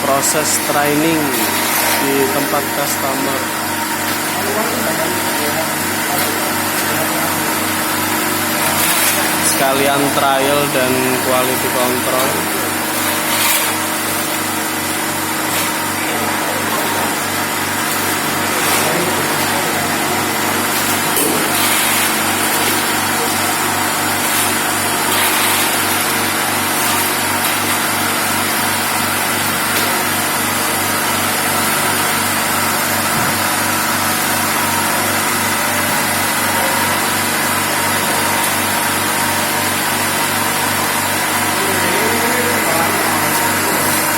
proses training di tempat customer. Sekalian trial dan quality control.